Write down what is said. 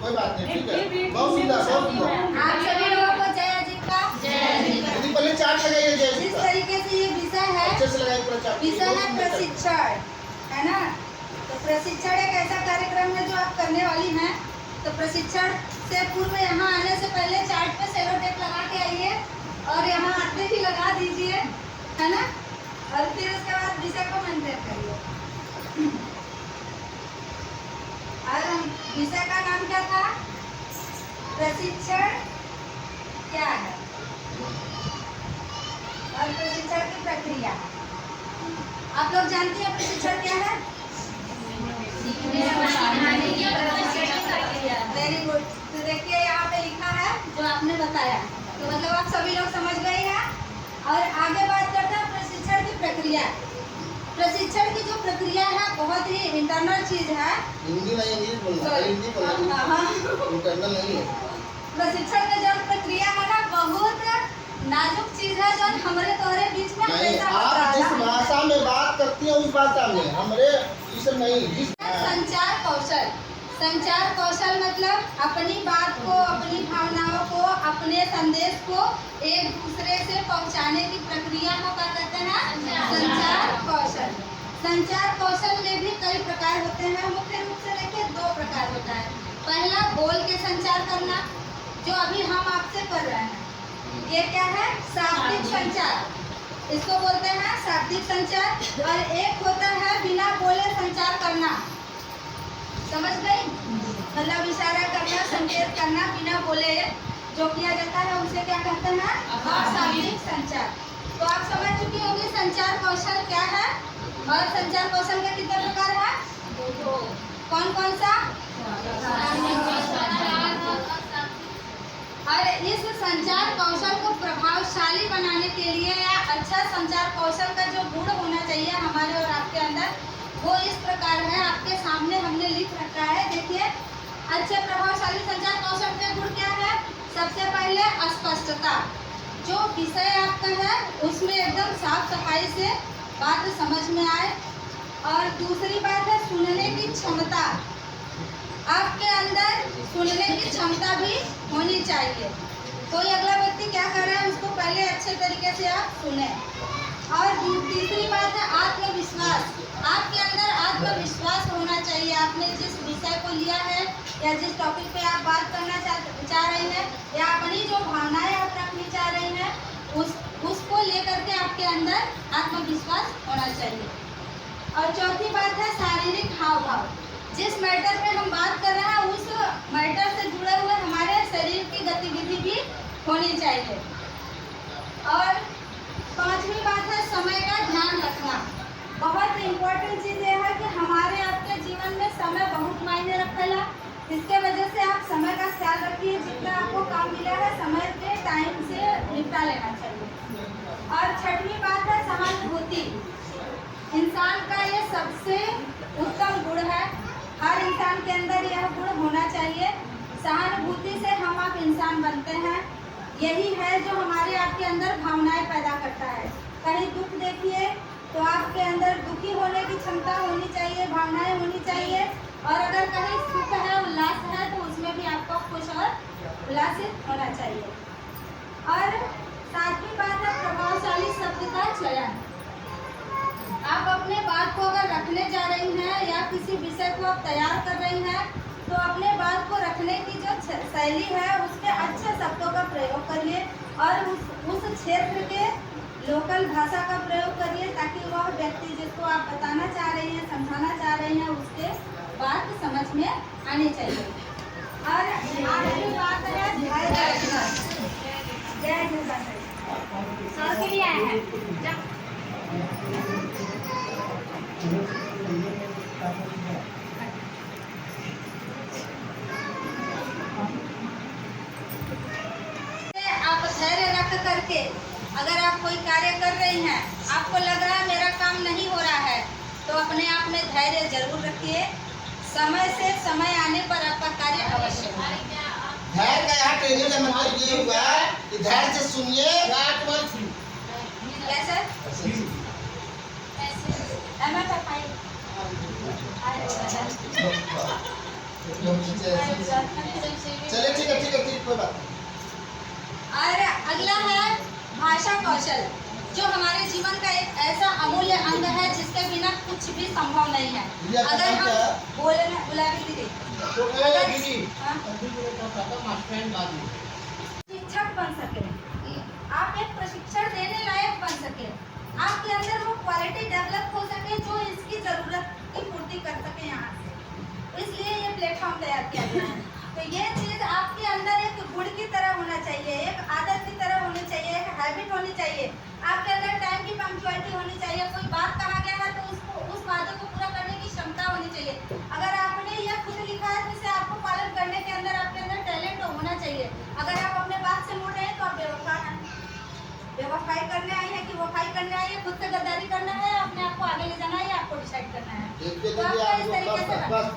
कोई बात नहीं, ठीक है। बहुत सुंदर, बहुत सुंदर। आप सभी लोगों को जय जी का। यदि पहले चार्ट लगाइए जय जी जिस का। तरीके से ये विषय है, अच्छे से लगाइए पूरा चार्ट। विषय है प्रशिक्षण, है ना। तो प्रशिक्षण एक ऐसा कार्यक्रम है जो आप करने वाली हैं। तो प्रशिक्षण से पूर्व यहाँ आने से पहले चार्ट पे सेलो टेप लगा के आइए और यहाँ आते ही लगा दीजिए, है ना। और फिर उसके बाद विषय को मेंटेन करिए। और विषय का नाम क्या था? प्रशिक्षण क्या है और प्रशिक्षण की प्रक्रिया। आप लोग जानती हैं प्रशिक्षण क्या है? Very good. तो देखिए यहाँ पे लिखा है जो आपने बताया, तो मतलब आप सभी लोग समझ गए हैं। और आगे बात करते हैं प्रशिक्षण की प्रक्रिया। प्रशिक्षण की जो प्रक्रिया है बहुत ही इंटरनल चीज है। हिंदी नहीं, इंग्लिश बोलना, हिंदी बोलना, इंटरनल नहीं है। प्रशिक्षण की जो प्रक्रिया है ना बहुत नाजुक चीज है जो हमारे तोहरे बीच में नहीं, हमेशा आप जिस भाषा में बात करती हैं उस भाषा में, हमारे इस नहीं। संचार कौशल। संचार कौशल मतलब अपनी बात को, अपनी भावनाओं को, अपने संदेश को एक दूसरे से पहुंचाने की प्रक्रिया को क्या कहते हैं? संचार कौशल। संचार कौशल में भी कई प्रकार होते हैं। मुख्य रूप से देखिए दो प्रकार होता है। पहला बोल के संचार करना, जो अभी हम आपसे कर रहे हैं, ये क्या है? शाब्दिक संचार। इसको बोलते हैं शाब्दिक संचार। और एक होता है बिना बोले संचार करना। समझ गई? मतलब इशारा करना, संकेत करना बिना बोले जो किया जाता है उसे क्या कहते हैं? अशाब्दिक संचार। तो आप समझ चुकी होंगी संचार कौशल क्या है और संचार कौशल के कितने प्रकार है? कौन कौन सा? और इस संचार कौशल को प्रभावशाली बनाने के लिए या अच्छा संचार कौशल का जो गुण होना चाहिए हमारे और आपके अंदर, वो इस प्रकार है। आपके सामने हमने लिख रखा है, देखिए। अच्छे प्रभावशाली संचार कौशल के गुण क्या है? सबसे पहले स्पष्टता। जो विषय आपका है उसमें एकदम साफ सफाई से बात समझ में आए। और दूसरी बात है सुनने की क्षमता। आपके अंदर सुनने की क्षमता भी होनी चाहिए। कोई अगला व्यक्ति क्या कर रहा है उसको पहले अच्छे तरीके से आप सुने। और तीसरी बात है आत्मविश्वास। आपके अंदर आत्मविश्वास होना चाहिए। आपने जिस विषय को लिया है या जिस टॉपिक पे आप बात करना चाह रही हैं या अपनी जो भावनाएं आप रखनी चाह रही हैं उसको लेकर के आपके अंदर आत्मविश्वास होना चाहिए। और चौथी बात है शारीरिक हाव भाव। जिस मैटर पे हम बात कर रहे हैं उस मैटर से जुड़े हुए हमारे शरीर की गतिविधि भी होनी चाहिए। और पांचवी बात है समय का ध्यान रखना। बहुत इम्पोर्टेंट चीज़ ये है कि हमारे आपके जीवन में समय बहुत मायने रखेला। इसके वजह से आप समय का ख्याल रखिए। जितना आपको काम मिला है समय के टाइम से निपटा लेना चाहिए। और छठवीं बात है सहानुभूति। इंसान का ये सबसे उत्तम गुण है। हर इंसान के अंदर यह गुण होना चाहिए। सहानुभूति से हम आप इंसान बनते हैं। यही है जो हमारे आपके अंदर भावनाएं पैदा करता है। कहीं दुख देखिए तो आपके अंदर दुखी होने की क्षमता होनी चाहिए, भावनाएं होनी चाहिए। और अगर कहीं सुख है, उल्लास है तो उसमें भी आपको खुश और उल्लासित होना चाहिए। और सातवीं बात है प्रभावशाली शब्द का चयन। आप अपने बात को अगर रखने जा रही हैं या किसी विषय को आप तैयार कर रही हैं तो अपने बात को रखने की जो शैली है उसके अच्छे शब्दों का प्रयोग करिए और उस क्षेत्र के लोकल भाषा का प्रयोग करिए ताकि वह व्यक्ति जिसको आप बताना चाह रही हैं, समझाना चाह रही हैं, उसके बात समझ में आनी चाहिए। और आखिरी बात है धैर्य रखना। जय हिंद। के लिए आए हैं आप धैर्य रख करके अगर आप कोई कार्य कर रही हैं, आपको लग रहा है मेरा काम नहीं हो रहा है, तो अपने आप में धैर्य जरूर रखिए। समय से समय आने पर आपका कार्य अवश्य होगा। धैर्य का यहाँ ट्रेनिंग का मतलब ये हुआ है कि धैर्य से सुनिए। कैसे? चलिए ठीक है कोई बात नहीं। और अगला है भाषा कौशल, जो हमारे जीवन का एक ऐसा अमूल्य अंग है जिसके बिना कुछ भी संभव नहीं है। अगर हम बोलना बुलावी दीदी शिक्षक बन सके, आप एक प्रशिक्षण देने लायक बन सके, आपके अंदर वो क्वालिटी डेवलप हो सके जो इसकी जरूरत की पूर्ति कर सके यहाँ से, इसलिए ये प्लेटफॉर्म तैयार किया गया है। तो ये चीज आपके अंदर एक गुण की तरह होना चाहिए, एक आदत की तरह होनी चाहिए, एक हैबिट होनी चाहिए। आपके अंदर टाइम की पंक्चुअलिटी होनी चाहिए, कोई बात कहा गया है तो उसको उस वादे को पूरा करने की क्षमता होनी चाहिए। अगर आपने यह खुद लिखा है तो इसे आपको पालन करने के अंदर आपके अंदर टैलेंट होना चाहिए। अगर आप अपने बात से मुड़ रहे हैं तो आप बेवफा हैं, बेवफाई करने आई है कि वफाई करने आई है, खुद से गद्दारी करना है, अपने आप को आगे ले जाना है, आपको डिसाइड करना है। तो आपका इस तरीके से बस